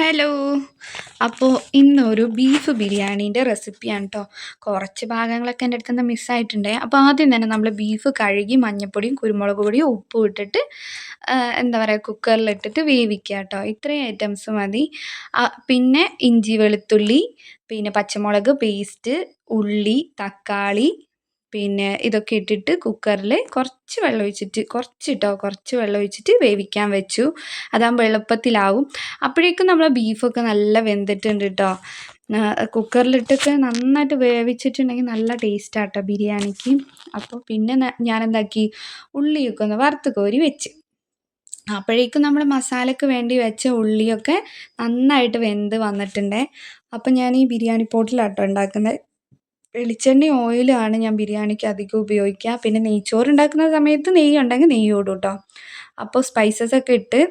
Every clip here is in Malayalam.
ഹലോ. അപ്പോൾ ഇന്നൊരു ബീഫ് ബിരിയാണീൻ്റെ റെസിപ്പിയാണ് കേട്ടോ. കുറച്ച് ഭാഗങ്ങളൊക്കെ എൻ്റെ അടുത്തുനിന്ന് മിസ്സായിട്ടുണ്ട്. അപ്പോൾ ആദ്യം തന്നെ നമ്മൾ ബീഫ് കഴുകി മഞ്ഞൾപ്പൊടിയും കുരുമുളക് പൊടിയും ഉപ്പും ഇട്ടിട്ട് എന്താ പറയുക കുക്കറിലിട്ടിട്ട് വേവിക്കുക കേട്ടോ. ഇത്രയും ഐറ്റംസ് മതി. പിന്നെ ഇഞ്ചി വെളുത്തുള്ളി, പിന്നെ പച്ചമുളക് പേസ്റ്റ്, ഉള്ളി, തക്കാളി, പിന്നെ ഇതൊക്കെ ഇട്ടിട്ട് കുക്കറിൽ കുറച്ച് വെള്ളം ഒഴിച്ചിട്ട് കുറച്ച് വെള്ളം ഒഴിച്ചിട്ട് വേവിക്കാൻ വെച്ചു. അതാകുമ്പോൾ എളുപ്പത്തിലാവും. അപ്പോഴേക്കും നമ്മളെ ബീഫൊക്കെ നല്ല വെന്തിട്ടുണ്ട് കേട്ടോ. കുക്കറിലിട്ടൊക്കെ നന്നായിട്ട് വേവിച്ചിട്ടുണ്ടെങ്കിൽ നല്ല ടേസ്റ്റാണ് കേട്ടോ ബിരിയാണിക്ക്. അപ്പോൾ പിന്നെ ഞാനെന്താക്കി, ഉള്ളിയൊക്കെ ഒന്ന് വറുത്ത് കോരി വെച്ച്. അപ്പോഴേക്കും നമ്മൾ മസാലയ്ക്ക് വേണ്ടി വെച്ച ഉള്ളിയൊക്കെ നന്നായിട്ട് വെന്ത് വന്നിട്ടുണ്ട്. അപ്പം ഞാൻ ഈ ബിരിയാണി പോട്ടിലാട്ടോ ഉണ്ടാക്കുന്നത്. വെളിച്ചെണ്ണയും ഓയിലുമാണ് ഞാൻ ബിരിയാണിക്ക് അധികം ഉപയോഗിക്കുക. പിന്നെ നെയ്ച്ചോറ് ഉണ്ടാക്കുന്ന സമയത്ത് നെയ്യ് ഉണ്ടെങ്കിൽ നെയ്യ് ഇടും കേട്ടോ. അപ്പോൾ സ്പൈസസ് ഒക്കെ ഇട്ട്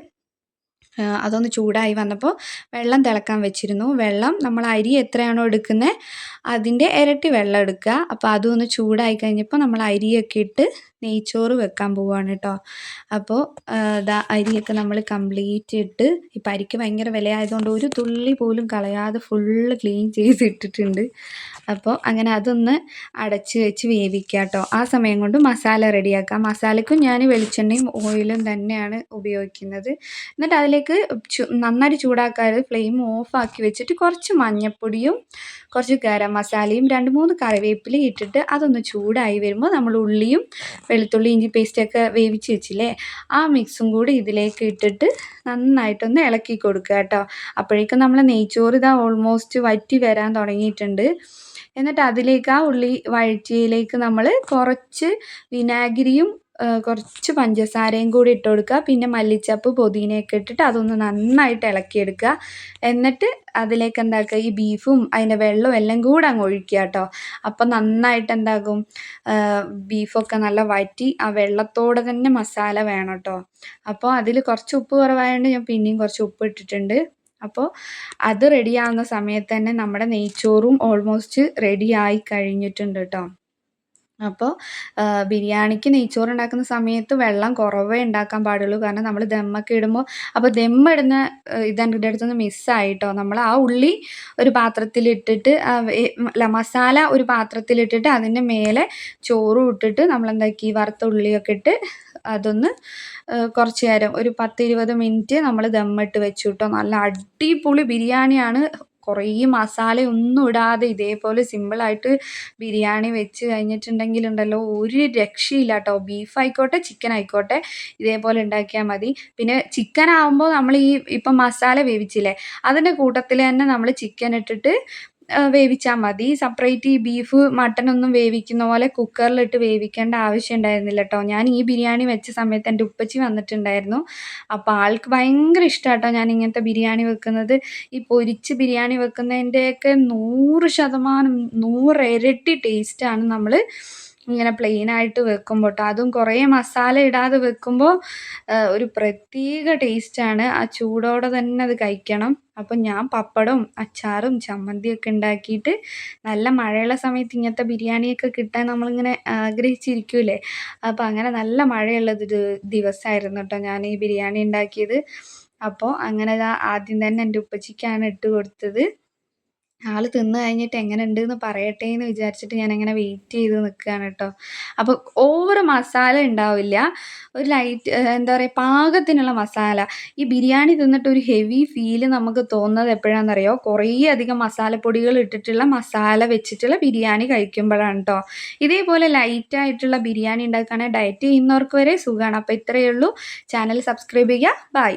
അതൊന്ന് ചൂടായി വന്നപ്പോൾ വെള്ളം തിളക്കാൻ വെച്ചിരുന്നു. വെള്ളം നമ്മൾ അരി എത്രയാണോ എടുക്കുന്നത് അതിൻ്റെ ഇരട്ടി വെള്ളം എടുക്കുക. അപ്പോൾ അതൊന്ന് ചൂടായി കഴിഞ്ഞപ്പോൾ നമ്മൾ അരിയൊക്കെ ഇട്ട് നെയ്ച്ചോറ് വെക്കാൻ പോവുകയാണ് കേട്ടോ. അപ്പോൾ അരിയൊക്കെ നമ്മൾ കംപ്ലീറ്റ് ഇട്ട്, ഇപ്പം അരിക്ക് ഭയങ്കര വിലയായതുകൊണ്ട് ഒരു തുള്ളി പോലും കളയാതെ ഫുള്ള് ക്ലീൻ ചെയ്തിട്ടിട്ടുണ്ട്. അപ്പോൾ അങ്ങനെ അതൊന്ന് അടച്ച് വെച്ച് വേവിക്കുക കേട്ടോ. ആ സമയം കൊണ്ട് മസാല റെഡിയാക്കാം. മസാലയ്ക്കും ഞാൻ വെളിച്ചെണ്ണയും ഓയിലും തന്നെയാണ് ഉപയോഗിക്കുന്നത്. എന്നിട്ട് അതിലേക്ക് നന്നായിട്ട് ചൂടാക്കാതെ ഫ്ലെയിം ഓഫാക്കി വെച്ചിട്ട് കുറച്ച് മഞ്ഞൾപ്പൊടിയും കുറച്ച് ഗരം മസാലയും 2-3 കറിവേപ്പിലയും ഇട്ടിട്ട് അതൊന്ന് ചൂടായി വരുമ്പോൾ നമ്മൾ ഉള്ളിയും വെളുത്തുള്ളി ഇഞ്ചി പേസ്റ്റൊക്കെ വേവിച്ച് വെച്ചില്ലേ, ആ മിക്സും കൂടി ഇതിലേക്ക് ഇട്ടിട്ട് നന്നായിട്ടൊന്ന് ഇളക്കി കൊടുക്കുക കേട്ടോ. അപ്പോഴേക്കും നമ്മൾ നെയ്ച്ചോറ് ഇതാ ഓൾമോസ്റ്റ് വറ്റി വരാൻ തുടങ്ങിയിട്ടുണ്ട്. എന്നിട്ട് അതിലേക്ക് ആ ഉള്ളി വഴറ്റിയതിലേക്ക് നമ്മൾ കുറച്ച് വിനാഗിരിയും കുറച്ച് പഞ്ചസാരയും കൂടി ഇട്ട് കൊടുക്കുക. പിന്നെ മല്ലിച്ചപ്പ് പുതിനയൊക്കെ ഇട്ടിട്ട് അതൊന്ന് നന്നായിട്ട് ഇളക്കിയെടുക്കുക. എന്നിട്ട് അതിലേക്ക് എന്താക്കുക, ഈ ബീഫും അതിൻ്റെ വെള്ളവും എല്ലാം കൂടെ അങ്ങ് ഒഴിക്കുക കേട്ടോ. അപ്പം നന്നായിട്ട് എന്താകും, ബീഫൊക്കെ നല്ല വറ്റി ആ വെള്ളത്തോടെ തന്നെ മസാല വേണം കേട്ടോ. അപ്പോൾ അതിൽ കുറച്ച് ഉപ്പ് കുറവായതുകൊണ്ട് ഞാൻ പിന്നെയും കുറച്ച് ഉപ്പ് ഇട്ടിട്ടുണ്ട്. അപ്പോൾ അത് റെഡിയാവുന്ന സമയത്ത് തന്നെ നമ്മുടെ നെയ്ച്ചോറും ഓൾമോസ്റ്റ് റെഡിയായി കഴിഞ്ഞിട്ടുണ്ട് കേട്ടോ. അപ്പോൾ ബിരിയാണിക്ക് നെയ്ച്ചോറ് ഉണ്ടാക്കുന്ന സമയത്ത് വെള്ളം കുറവേ ഉണ്ടാക്കാൻ പാടുള്ളൂ. കാരണം നമ്മൾ ദമ്മൊക്കെ ഇടുമ്പോൾ, അപ്പോൾ ദമ്മിടുന്ന ഇതെൻ്റെ അടുത്തുനിന്ന് മിസ്സായിട്ടോ. നമ്മൾ ആ ഉള്ളി ഒരു പാത്രത്തിലിട്ടിട്ട് മസാല ഒരു പാത്രത്തിലിട്ടിട്ട് അതിൻ്റെ മേലെ ചോറും ഇട്ടിട്ട് നമ്മളെന്താക്കി വറുത്ത ഉള്ളിയൊക്കെ ഇട്ട് അതൊന്ന് കുറച്ച് നേരം ഒരു 10-20 മിനിറ്റ് നമ്മൾ ദമ്മിട്ട് വെച്ചു കേട്ടോ. നല്ല അടിപൊളി ബിരിയാണിയാണ്. കുറേ മസാലയൊന്നും ഇടാതെ ഇതേപോലെ സിമ്പിളായിട്ട് ബിരിയാണി വെച്ച് കഴിഞ്ഞിട്ടുണ്ടെങ്കിലുണ്ടല്ലോ ഒരു രക്ഷയില്ല കേട്ടോ. ബീഫ് ആയിക്കോട്ടെ ചിക്കൻ ആയിക്കോട്ടെ ഇതേപോലെ ഉണ്ടാക്കിയാൽ മതി. പിന്നെ ചിക്കൻ ആകുമ്പോൾ നമ്മൾ ഇപ്പം മസാല വേവിച്ചില്ലേ അതിൻ്റെ കൂട്ടത്തിൽ തന്നെ നമ്മൾ ചിക്കൻ ഇട്ടിട്ട് വേവിച്ചാൽ മതി. സെപ്പറേറ്റ് ഈ ബീഫ് മട്ടനൊന്നും വേവിക്കുന്ന പോലെ കുക്കറിലിട്ട് വേവിക്കേണ്ട ആവശ്യം ഉണ്ടായിരുന്നില്ല കേട്ടോ. ഞാൻ ഈ ബിരിയാണി വെച്ച സമയത്ത് എൻ്റെ ഉപ്പച്ചി വന്നിട്ടുണ്ടായിരുന്നു. അപ്പോൾ ആൾക്ക് ഭയങ്കര ഇഷ്ടമാണ് കേട്ടോ ഞാൻ ഇങ്ങനത്തെ ബിരിയാണി വെക്കുന്നത്. ഈ പൊരിച്ച് ബിരിയാണി വെക്കുന്നതിൻ്റെയൊക്കെ 100% 100 ഇരട്ടി ടേസ്റ്റാണ് നമ്മൾ ഇങ്ങനെ പ്ലെയിനായിട്ട് വെക്കുമ്പോൾ കേട്ടോ. അതും കുറേ മസാല ഇടാതെ വെക്കുമ്പോൾ ഒരു പ്രത്യേക ടേസ്റ്റാണ്. ആ ചൂടോടെ തന്നെ അത് കഴിക്കണം. അപ്പം ഞാൻ പപ്പടവും അച്ചാറും ചമ്മന്തിയൊക്കെ ഉണ്ടാക്കിയിട്ട്, നല്ല മഴയുള്ള സമയത്ത് ഇങ്ങനത്തെ ബിരിയാണിയൊക്കെ കിട്ടാൻ നമ്മളിങ്ങനെ ആഗ്രഹിച്ചിരിക്കൂലേ. അപ്പോൾ അങ്ങനെ നല്ല മഴയുള്ള ദിവസമായിരുന്നു കേട്ടോ ഞാൻ ഈ ബിരിയാണി ഉണ്ടാക്കിയത്. അപ്പോൾ അങ്ങനെ ആദ്യം തന്നെ എൻ്റെ ഉപ്പച്ചിക്കാണ് ഇട്ട് കൊടുത്തത്. ആൾ തിന്ന് കഴിഞ്ഞിട്ട് എങ്ങനെയുണ്ട് എന്ന് പറയട്ടെ എന്ന് വിചാരിച്ചിട്ട് ഞാനങ്ങനെ വെയിറ്റ് ചെയ്ത് നിൽക്കുകയാണ് കേട്ടോ. അപ്പോൾ ഓവർ മസാല ഉണ്ടാവില്ല, ഒരു ലൈറ്റ് എന്താ പറയുക പാകത്തിനുള്ള മസാല. ഈ ബിരിയാണി തിന്നിട്ട് ഒരു ഹെവി ഫീല് നമുക്ക് തോന്നുന്നത് എപ്പോഴാണെന്നറിയോ, കുറേ അധികം മസാലപ്പൊടികൾ ഇട്ടിട്ടുള്ള മസാല വെച്ചിട്ടുള്ള ബിരിയാണി കഴിക്കുമ്പോഴാണ് കേട്ടോ. ഇതേപോലെ ലൈറ്റായിട്ടുള്ള ബിരിയാണി ഉണ്ടാക്കുകയാണെങ്കിൽ ഡയറ്റ് ചെയ്യുന്നവർക്ക് വരെ സുഖമാണ്. അപ്പോൾ ഇത്രയേ ഉള്ളൂ. ചാനൽ സബ്സ്ക്രൈബ് ചെയ്യുക. ബൈ.